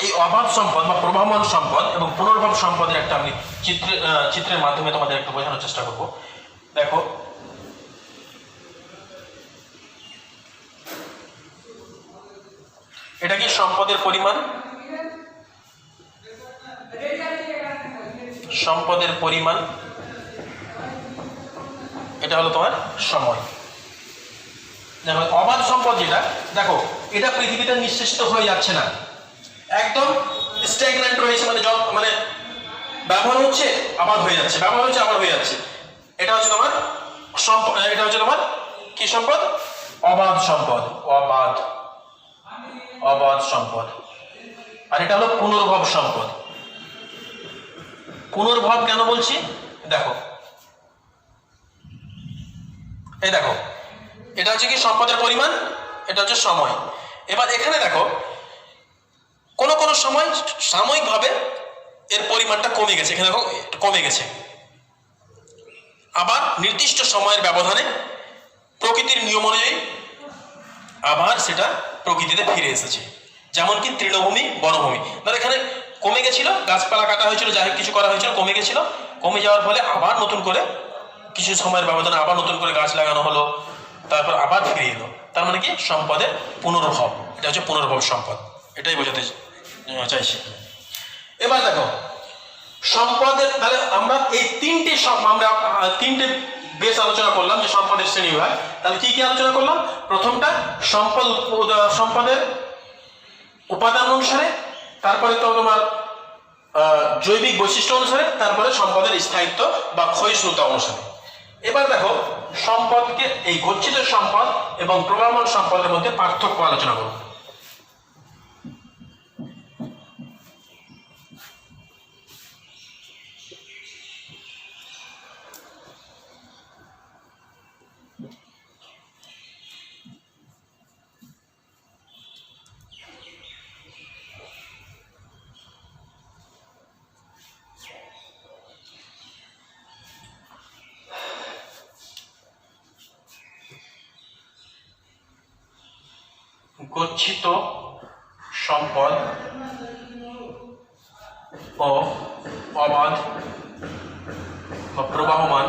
এই অভাব সম্পদ বা প্রবাহমান সম্পদ এবং পুনর্ভব সম্পদের একটা আমি চিত্রের মাধ্যমে তোমাদের একটু বোঝানোর চেষ্টা করব। দেখো এটা কি সম্পদের পরিমাণ, এটা হলো তোমার সময়। দেখো অবাধ সম্পদ যেটা, দেখো এটা পৃথিবীতে নিঃশেষিত হয়ে যাচ্ছে না, একদম স্ট্যাগন্যান্ট রয়েছে, মানে ব্যবহার হচ্ছে আবার হয়ে যাচ্ছে, ব্যবহার হচ্ছে আবার হয়ে যাচ্ছে। এটা হচ্ছে তোমার কি সম্পদ, অবাধ সম্পদ, অবাধ সম্পদ। আর এটা হলো পুনর্ভব সম্পদ। পুনর্ভব কেন বলছি, দেখো এই দেখো এটা হচ্ছে কি সম্পদের পরিমাণ, এটা হচ্ছে সময়। এবার এখানে দেখো কোনো সময় সাময়িকভাবে এর পরিমাণটা কমে গেছে, এখানে দেখো কমে গেছে, আবার নির্দিষ্ট সময়ের ব্যবধানে প্রকৃতির নিয়ম অনুযায়ী আবার সেটা প্রকৃতিতে ফিরে এসেছে। যেমন কি তৃণভূমি, বনভূমি, ধর এখানে কমে গেছিল, গাছপালা কাটা হয়েছিল, যাই হোক কিছু করা হয়েছিল, কমে গেছিল, কমে যাওয়ার ফলে আবার নতুন করে কিছু সময়ের ব্যবধানে আবার নতুন করে গাছ লাগানো হলো, তারপর আবার ফিরে এলো। তার মানে কি সম্পদের পুনর্ভব, এটা হচ্ছে পুনর্ভব সম্পদ, এটাই বোঝাতে চাইছি। এবার দেখো সম্পদের, তাহলে আমরা এই তিনটে বেশ আলোচনা করলাম যে সম্পদের শ্রেণী বিভাগ। তাহলে কি আলোচনা করলাম, প্রথমটা সম্পদের উপাদান অনুসারে, তারপরে তো তোমার জৈবিক বৈশিষ্ট্য অনুসারে, তারপরে সম্পদের স্থায়িত্ব বা ক্ষয়িষ্ণুতা অনুসারে। এবার দেখো সম্পদকে, এই গচ্ছিত সম্পদ এবং প্রবাহমান সম্পদের মধ্যে পার্থক্য আলোচনা করব। গচ্ছিত সম্পদ ও অবাধ বা প্রবাহমান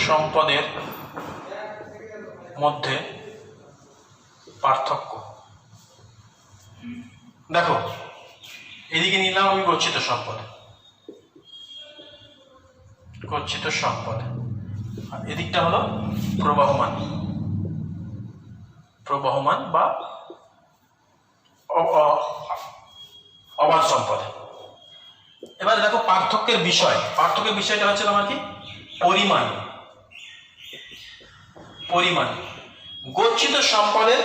সম্পদের মধ্যে পার্থক্য। দেখো এদিকে নিলাম আমি গচ্ছিত সম্পদ, গচ্ছিত সম্পদ, আর এদিকটা হলো প্রবাহমান, প্রবাহমান বা অবাধ সম্পদ। এবারে দেখো পার্থক্যের বিষয়, পার্থক্যের বিষয়টা হচ্ছে তোমার কি পরিমাণ। পরিমাণ, গচ্ছিত সম্পদের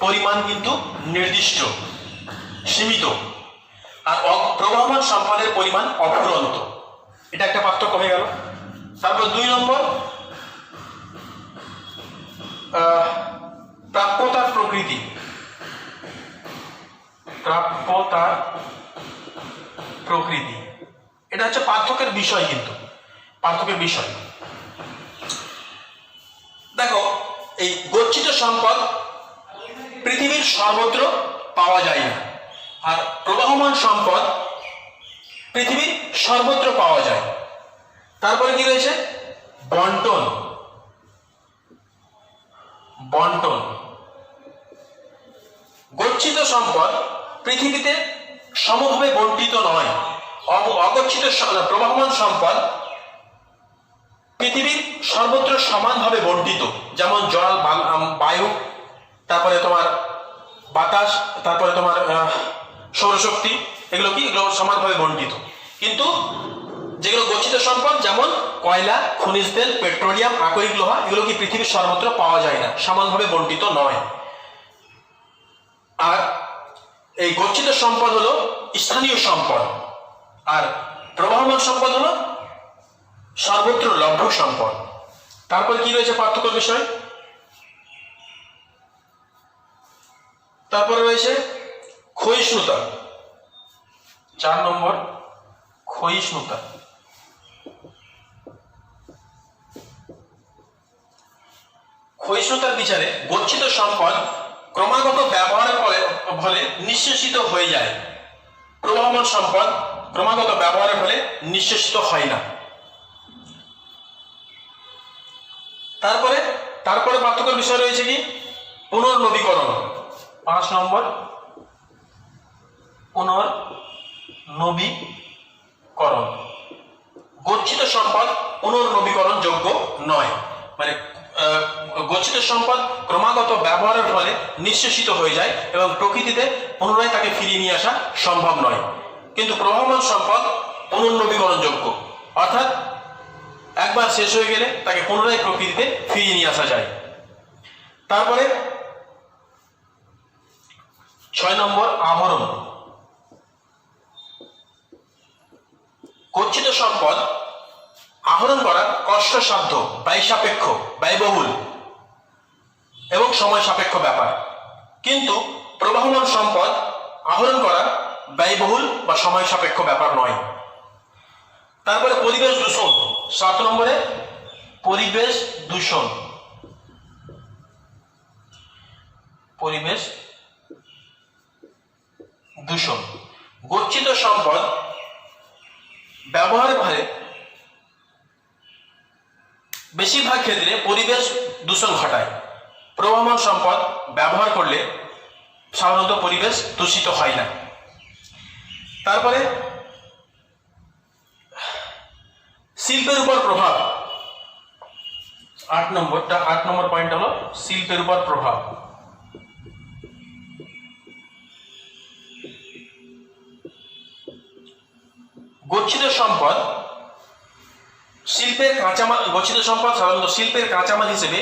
পরিমাণ কিন্তু নির্দিষ্ট, সীমিত, আর প্রবাহমান সম্পদের পরিমাণ অফুরন্ত। এটা একটা পার্থক্য হয়ে গেল। তারপর 2 নম্বর, প্রাপ্যতার প্রকৃতি। প্রাপ্যতার প্রকৃতি এটা হচ্ছে পার্থক্যের বিষয়, কিন্তু পার্থক্যের বিষয়। দেখো এই গচ্ছিত সম্পদ পৃথিবীর সর্বত্র পাওয়া যায় না, আর প্রবাহমান সম্পদ পৃথিবীর সর্বত্র পাওয়া যায়। তারপরে কি রয়েছে বন্টন। বন্টন, গচ্ছিত সম্পদ পৃথিবীতে সমভাবে বন্টিত নয়। অগচ্ছিত প্রবাহমান সম্পদ পৃথিবীর সর্বত্র সমানভাবে বন্টিত, যেমন জল, বায়ু, তারপরে তোমার বাতাস, তারপরে তোমার সৌরশক্তি, এগুলো কি এগুলো সমানভাবে বন্টিত। কিন্তু যেগুলো গচ্ছিত সম্পদ যেমন কয়লা, খনিজ তেল, পেট্রোলিয়াম, আকরিক লোহা, এগুলো কি পৃথিবীর সর্বত্র পাওয়া যায় না, সমানভাবে বন্টিত নয়। আর এই গচ্ছিত সম্পদ হলো স্থানীয় সম্পদ, আর প্রবাহমান সম্পদ হলো সর্বত্র লভ্য সম্পদ। তারপর কি রয়েছে পার্থক্য বিষয়? তারপরে রয়েছে ক্ষয়িষ্ণুতা। 4 নম্বর, ক্ষয়িষ্ণুতা। ক্ষয়িষ্ণুতার বিচারে গচ্ছিত সম্পদ ক্রমাগত ব্যবহারের ফলে নিঃশেষিত হয়ে যায়, প্রবাহমান সম্পদ ক্রমাগত ব্যবহারের ফলে নিঃশেষিত হয় না। তারপরে পার্থক্যের বিষয় রয়েছে কি পুনর্নবীকরণ। 5 নম্বর, পুনর্নবীকরণ। গচ্ছিত সম্পদ পুনর্নবীকরণ যোগ্য নয়, মানে গচ্ছিত সম্পদ ক্রমাগত ব্যবহারের ফলে নিঃশেষিত হয়ে যায় এবং প্রকৃতিতে পুনরায় তাকে ফিরিয়ে নিয়ে আসা সম্ভব নয়। কিন্তু প্রবাহমান সম্পদ পুনর্নবীকরণ যোগ্য, অর্থাৎ একবার শেষ হয়ে গেলে তাকে পুনরায় প্রকৃতিতে ফিরিয়ে নিয়ে আসা যায়। তারপরে 6 নম্বর, আহরণ। গচ্ছিত সম্পদ আহরণ করা কষ্টসাধ্য, ব্যয়সাপেক্ষ, ব্যয়বহুল এবং সময় সাপেক্ষ ব্যাপার। কিন্তু প্রবাহমান সম্পদ আহরণ করা ব্যয়বহুল বা সময় সাপেক্ষ ব্যাপার নয়। তারপরে পরিবেশ দূষণ। 7 নম্বরে পরিবেশ দূষণ। পরিবেশ দূষণ, গচ্ছিত সম্পদ ব্যবহারের ফলে বেশিরভাগ ক্ষেত্রে পরিবেশ দূষণ ঘটায়। প্রবাহমান সম্পদ ব্যবহার করলে সাধারণত পরিবেশ দূষিত হয় না। তারপরে শিল্পের উপর প্রভাব। 8 নম্বর পয়েন্ট হলো শিল্পের উপর প্রভাব। গচ্ছিত সম্পদ সাধারণত শিল্পের কাঁচামাল হিসেবে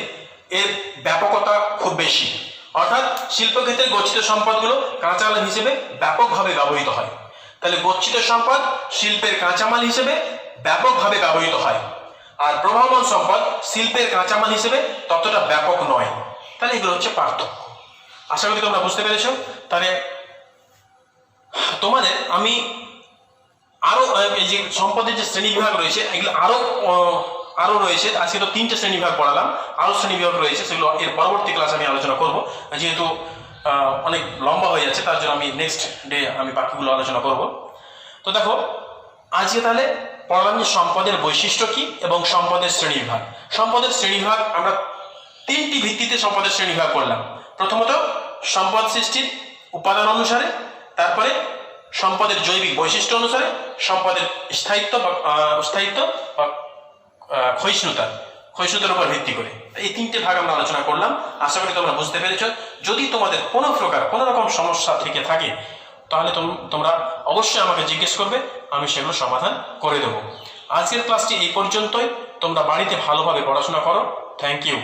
এর ব্যাপকতা খুব বেশি, অর্থাৎ শিল্পক্ষেত্রে গচ্ছিত সম্পদগুলো কাঁচামাল হিসেবে ব্যাপকভাবে ব্যবহৃত হয়। তাহলে গচ্ছিত সম্পদ শিল্পের কাঁচামাল হিসেবে ব্যাপকভাবে ব্যবহৃত হয়, আর প্রবাহমান সম্পদ শিল্পের কাঁচামাল হিসেবে ততটা ব্যাপক নয়। তাহলে এগুলো হচ্ছে পার্থক্য। আশা করি তোমরা বুঝতে পেরেছো। তাহলে তোমাদের আমি আরো এই যে সম্পদের যে শ্রেণীবিভাগ রয়েছে এগুলো আরো রয়েছে। আজকে তো 3টে শ্রেণীবিভাগ পড়ালাম, আরো শ্রেণীবিভাগ রয়েছে, সেগুলো এর পরবর্তী ক্লাসে আমি আলোচনা করব। যেহেতু অনেক লম্বা হয়ে যাচ্ছে তার জন্য আমি নেক্সট ডে আমি বাকিগুলো আলোচনা করব। তো দেখো আজকে তাহলে পড়লাম যে সম্পদের বৈশিষ্ট্য কি এবং সম্পদের শ্রেণীবিভাগ। সম্পদের শ্রেণীবিভাগ আমরা 3টি ভিত্তিতে সম্পদের শ্রেণীবিভাগ করলাম। প্রথমত সম্পদ সৃষ্টির উপাদান অনুসারে, তারপরে সম্পদের জৈবিক বৈশিষ্ট্য অনুসারে, সম্পদের স্থায়িত্ব বা ক্ষয়িষ্ণুতার উপর ভিত্তি করে। এই তিনটে ভাগ আমরা আলোচনা করলাম, আশা করি তোমরা বুঝতে পেরেছ। যদি তোমাদের কোনো প্রকার কোনো রকম সমস্যা থেকে থাকে তাহলে তোমরা অবশ্যই আমাকে জিজ্ঞেস করবে, আমি সেগুলো সমাধান করে দেবো। আজকের ক্লাসটি এই পর্যন্তই। তোমরা বাড়িতে ভালোভাবে পড়াশোনা করো। Thank you.